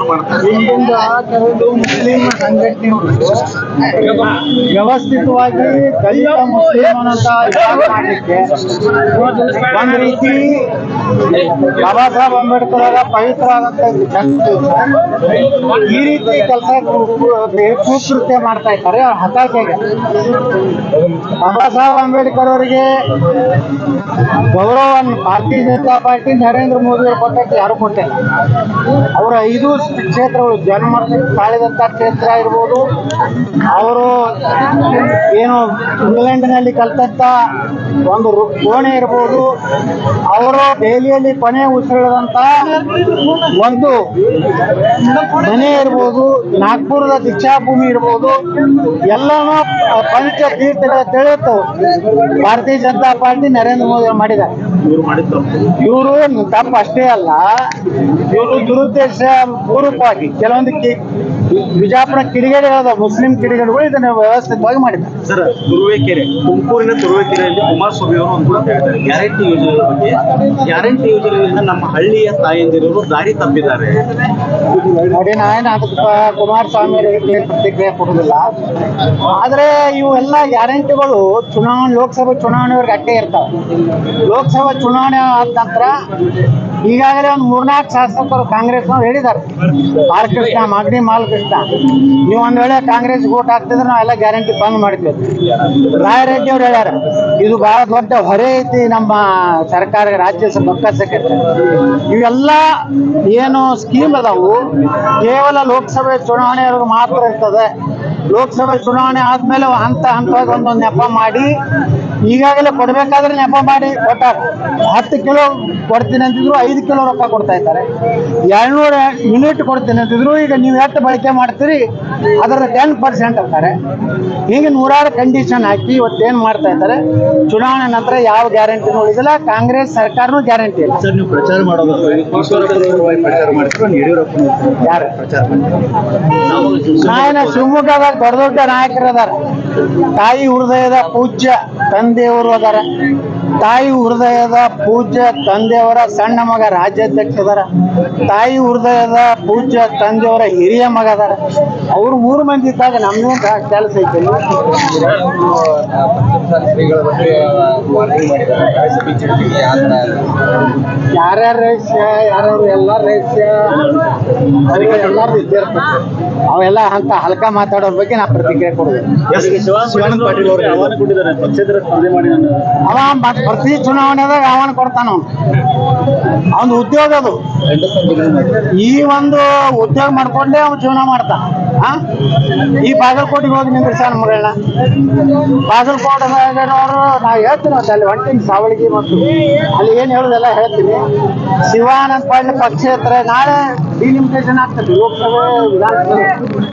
ಅವ್ರು ಮಾಡ್ತಾರೆ. ಇಲ್ಲಿಂದ ಕೆಲವು ಮುಸ್ಲಿಂ ಸಂಘಟನೆಗಳು ವ್ಯವಸ್ಥಿತವಾಗಿ ದಲಿತ ಮುಸ್ಲಿಂ ಅಂತ ಮಾಡಲಿಕ್ಕೆ ಒಂದು ರೀತಿ ಬಾಬಾ ಸಾಹೇಬ್ ಅಂಬೇಡ್ಕರ್ ಅವರ ಪವಿತ್ರವಾದಂತ ಈ ರೀತಿ ಕೆಲಸ ಕುಕೃತ್ಯ ಮಾಡ್ತಾ ಇದ್ದಾರೆ. ಹತಾಶೆಗೆ ಬಾಬಾ ಸಾಹೇಬ್ ಅಂಬೇಡ್ಕರ್ ಅವರಿಗೆ ಗೌರವವನ್ನು ಭಾರತೀಯ ಜನತಾ ಪಾರ್ಟಿ ನರೇಂದ್ರ ಮೋದಿ ಅವರು ಕೊಟ್ಟಕ್ಕೆ ಯಾರು ಕೊಟ್ಟಿಲ್ಲ. ಅವರ 5 ಕ್ಷೇತ್ರಗಳು ಜನ್ಮ ತಾಳಿದಂತ ಕ್ಷೇತ್ರ ಇರ್ಬೋದು, ಅವರು ಏನು ಇಂಗ್ಲೆಂಡ್ನಲ್ಲಿ ಕಲ್ತಂತ ಒಂದು ಕೋಣೆ ಇರ್ಬೋದು, ಅವರು ದೆಹಲಿಯಲ್ಲಿ ಕೊನೆ ಉಸಿರಿದಂತ ಒಂದು ಮನೆ ಇರ್ಬೋದು, ನಾಗ್ಪುರದ ದೀಕ್ಷಾಭೂಮಿ ಇರ್ಬೋದು, ಎಲ್ಲನೂ ಪಂಚ ತೀರ್ಥಗಳ ತಿಳಿಯುತ್ತವು ಭಾರತೀಯ ಜನತಾ ಪಾರ್ಟಿ ನರೇಂದ್ರ ಮೋದಿ ಮಾಡಿದ್ದಾರೆ. ಇವರು ತಪ್ಪು ಅಷ್ಟೇ ಅಲ್ಲ, ಇವರು ದುರುದ್ದೇಶ ಪೂರ್ವಕವಾಗಿ ಕೆಲವೊಂದು ಬಿಜಾಪುರ ಕಿಡಿಗೇಡಿಗಳಾದ ಮುಸ್ಲಿಂ ಕಿಡಿಗೇಡಿಗಳು ಇದನ್ನು ವ್ಯವಸ್ಥಿತವಾಗಿ ಮಾಡಿದ್ದಾರೆ. ಸರ್, ತುರುವೇಕೆರೆ, ತುಮಕೂರಿನ ತುರುವೇಕೆರೆಯಲ್ಲಿ ಕುಮಾರಸ್ವಾಮಿ ಅವರು ಒಂದು ಹೇಳಿದ್ದಾರೆ ಗ್ಯಾರಂಟಿ ಯೋಜನೆ ಬಗ್ಗೆ. ಗ್ಯಾರಂಟಿ ಯೋಜನೆಯಿಂದ ನಮ್ಮ ಹಳ್ಳಿಯ ತಾಯಂದಿರರು ದಾರಿ ತಪ್ಪಿದ್ದಾರೆ. ನೋಡಿ, ನಾನು ಅದಕ್ಕೆ ಕುಮಾರಸ್ವಾಮಿ ಅವರಿಗೆ ಪ್ರತಿಕ್ರಿಯೆ ಕೊಡುವುದಿಲ್ಲ. ಆದರೆ ಇವೆಲ್ಲ ಗ್ಯಾರಂಟಿಗಳು ಲೋಕಸಭೆ ಚುನಾವಣೆವರೆಗೆ ಅಟ್ಟೆ ಇರ್ತಾವೆ. ಲೋಕಸಭಾ ಚುನಾವಣೆ ಆದ ನಂತರ ಈಗಾಗಲೇ ಒಂದು 3-4 ಶಾಸಕರು ಕಾಂಗ್ರೆಸ್ನವ್ರು ಹೇಳಿದ್ದಾರೆ, ಬಾಲಕೃಷ್ಣ, ಮಾಗಡಿ ಮಾಲಕೃಷ್ಣ, ನೀವು ಒಂದ್ ವೇಳೆ ಕಾಂಗ್ರೆಸ್ ವೋಟ್ ಹಾಕ್ತಿದ್ರೆ ನಾವೆಲ್ಲ ಗ್ಯಾರಂಟಿ ಬಂದ್ ಮಾಡ್ತೀವಿ. ರಾಯರೆಡ್ಡಿ ಅವ್ರು ಹೇಳ್ಯಾರ, ಇದು ಬಹಳ ದೊಡ್ಡ ಹೊರೆ ಐತಿ ನಮ್ಮ ಸರ್ಕಾರ, ರಾಜ್ಯ ಬೊಕ್ಕಸಕ್ಕೆ. ಇವೆಲ್ಲ ಏನು ಸ್ಕೀಮ್ ಅದಾವು ಕೇವಲ ಲೋಕಸಭೆ ಚುನಾವಣೆವರೆಗೂ ಮಾತ್ರ ಇರ್ತದೆ. ಲೋಕಸಭೆ ಚುನಾವಣೆ ಆದ್ಮೇಲೆ ಹಂತವಾಗಿ ಒಂದೊಂದು ನೆಪ ಮಾಡಿ ಈಗಾಗಲೇ ಕೊಡ್ಬೇಕಾದ್ರೆ ನೆಪ ಮಾಡಿ ಕೊಟ್ಟಾರ. 10 ಕಿಲೋ ಕೊಡ್ತೀನಿ ಅಂತಿದ್ರು 5 ಕಿಲೋ ರೊಕ್ಕ ಕೊಡ್ತಾ ಇದ್ದಾರೆ. 200 ಯೂನಿಟ್ ಕೊಡ್ತೀನಿ ಅಂತಿದ್ರು ಈಗ ನೀವು ಎಷ್ಟು ಬಳಕೆ ಮಾಡ್ತೀರಿ ಅದರ 10% ಅಂತಾರೆ. ಹೀಗೆ 100 ಕಂಡೀಷನ್ ಹಾಕಿ ಇವತ್ತೇನು ಮಾಡ್ತಾ ಇದ್ದಾರೆ. ಚುನಾವಣೆ ನಂತರ ಯಾವ ಗ್ಯಾರಂಟಿನೂ ಉಳಿದಿಲ್ಲ, ಕಾಂಗ್ರೆಸ್ ಸರ್ಕಾರನೂ ಗ್ಯಾರಂಟಿ ಇಲ್ಲ. ಸರ್, ನೀವು ಪ್ರಚಾರ ಮಾಡೋದು ಪ್ರಚಾರ ಮಾಡ್ತೀರೋ ಯಡಿಯೂರಪ್ಪ ಯಾರು ಪ್ರಚಾರ ಮಾಡ್ತಾರೆ? ಶಿವಮೊಗ್ಗದಾಗ ದೊಡ್ಡ ದೊಡ್ಡ ನಾಯಕರು ಅದಾರ. ತಾಯಿ ಹೃದಯದ ಪೂಜ್ಯ ತಂದೆಯವರು ಅದಾರ. ತಾಯಿ ಹೃದಯದ ಪೂಜ್ಯ ತಂದೆಯವರ ಸಣ್ಣ ಮಗ ರಾಜ್ಯಾಧ್ಯಕ್ಷ ಅದಾರ. ತಾಯಿ ಹೃದಯದ ಪೂಜ್ಯ ತಂದೆಯವರ ಹಿರಿಯ ಮಗ ಅದಾರ. ಅವ್ರು 3 ಮಂದಿ ಇದ್ದಾಗ ನಮ್ಗೆ ಕೆಲಸ ಐತೆ. ಯಾರ್ಯಾರ ರಹಸ್ಯ, ಯಾರ್ಯಾರು ಎಲ್ಲ ರಹಸ್ಯ ಎಲ್ಲಾರು ಇದ್ದೇ ಇರ್ತದೆ. ಅವೆಲ್ಲ ಅಂತ ಹಲ್ಕ ಮಾತಾಡೋರ್ ಬಗ್ಗೆ ನಾ ಪ್ರತಿಕ್ರಿಯೆ ಕೊಡುದು. ಶಿವಾನಂದ ಪಾಟೀಲ್ ಅವರು ಆಹ್ವಾನ ಕೊಟ್ಟಿದ್ದಾರೆ ಪಕ್ಷೇತರ ಸ್ಪರ್ಧೆ ಮಾಡಿ. ಅವ ಪ್ರತಿ ಚುನಾವಣೆದಾಗ ಆಹ್ವಾನ ಕೊಡ್ತಾನ. ಅವನು ಉದ್ಯೋಗ ಅದು. ಈ ಒಂದು ಉದ್ಯೋಗ ಮಾಡ್ಕೊಂಡೇ ಅವ್ನು ಜೀವನ ಮಾಡ್ತಾನ. ಈ ಬಾಗಲಕೋಟೆಗೆ ಹೋಗಿ ನಿಂದ್ರಿಸಾನ ಮಗಳನ್ನ. ಬಾಗಲಕೋಟೆನವರು ನಾವು ಹೇಳ್ತೀನಿ, ಅಲ್ಲಿ ಹೊಂಟಿನ ಸಾವಳಿಗೆ ಮತ್ತು ಅಲ್ಲಿ ಏನು ಹೇಳೋದೆಲ್ಲ ಹೇಳ್ತೀನಿ. ಶಿವಾನಂದ ಪಾಟೀಲ್ ಪಕ್ಷೇತರ ನಾಳೆ ಡಿಲಿಮಿಟೇಷನ್ ಆಗ್ತದೆ ಲೋಕಸಭೆ ವಿಧಾನಸಭೆ.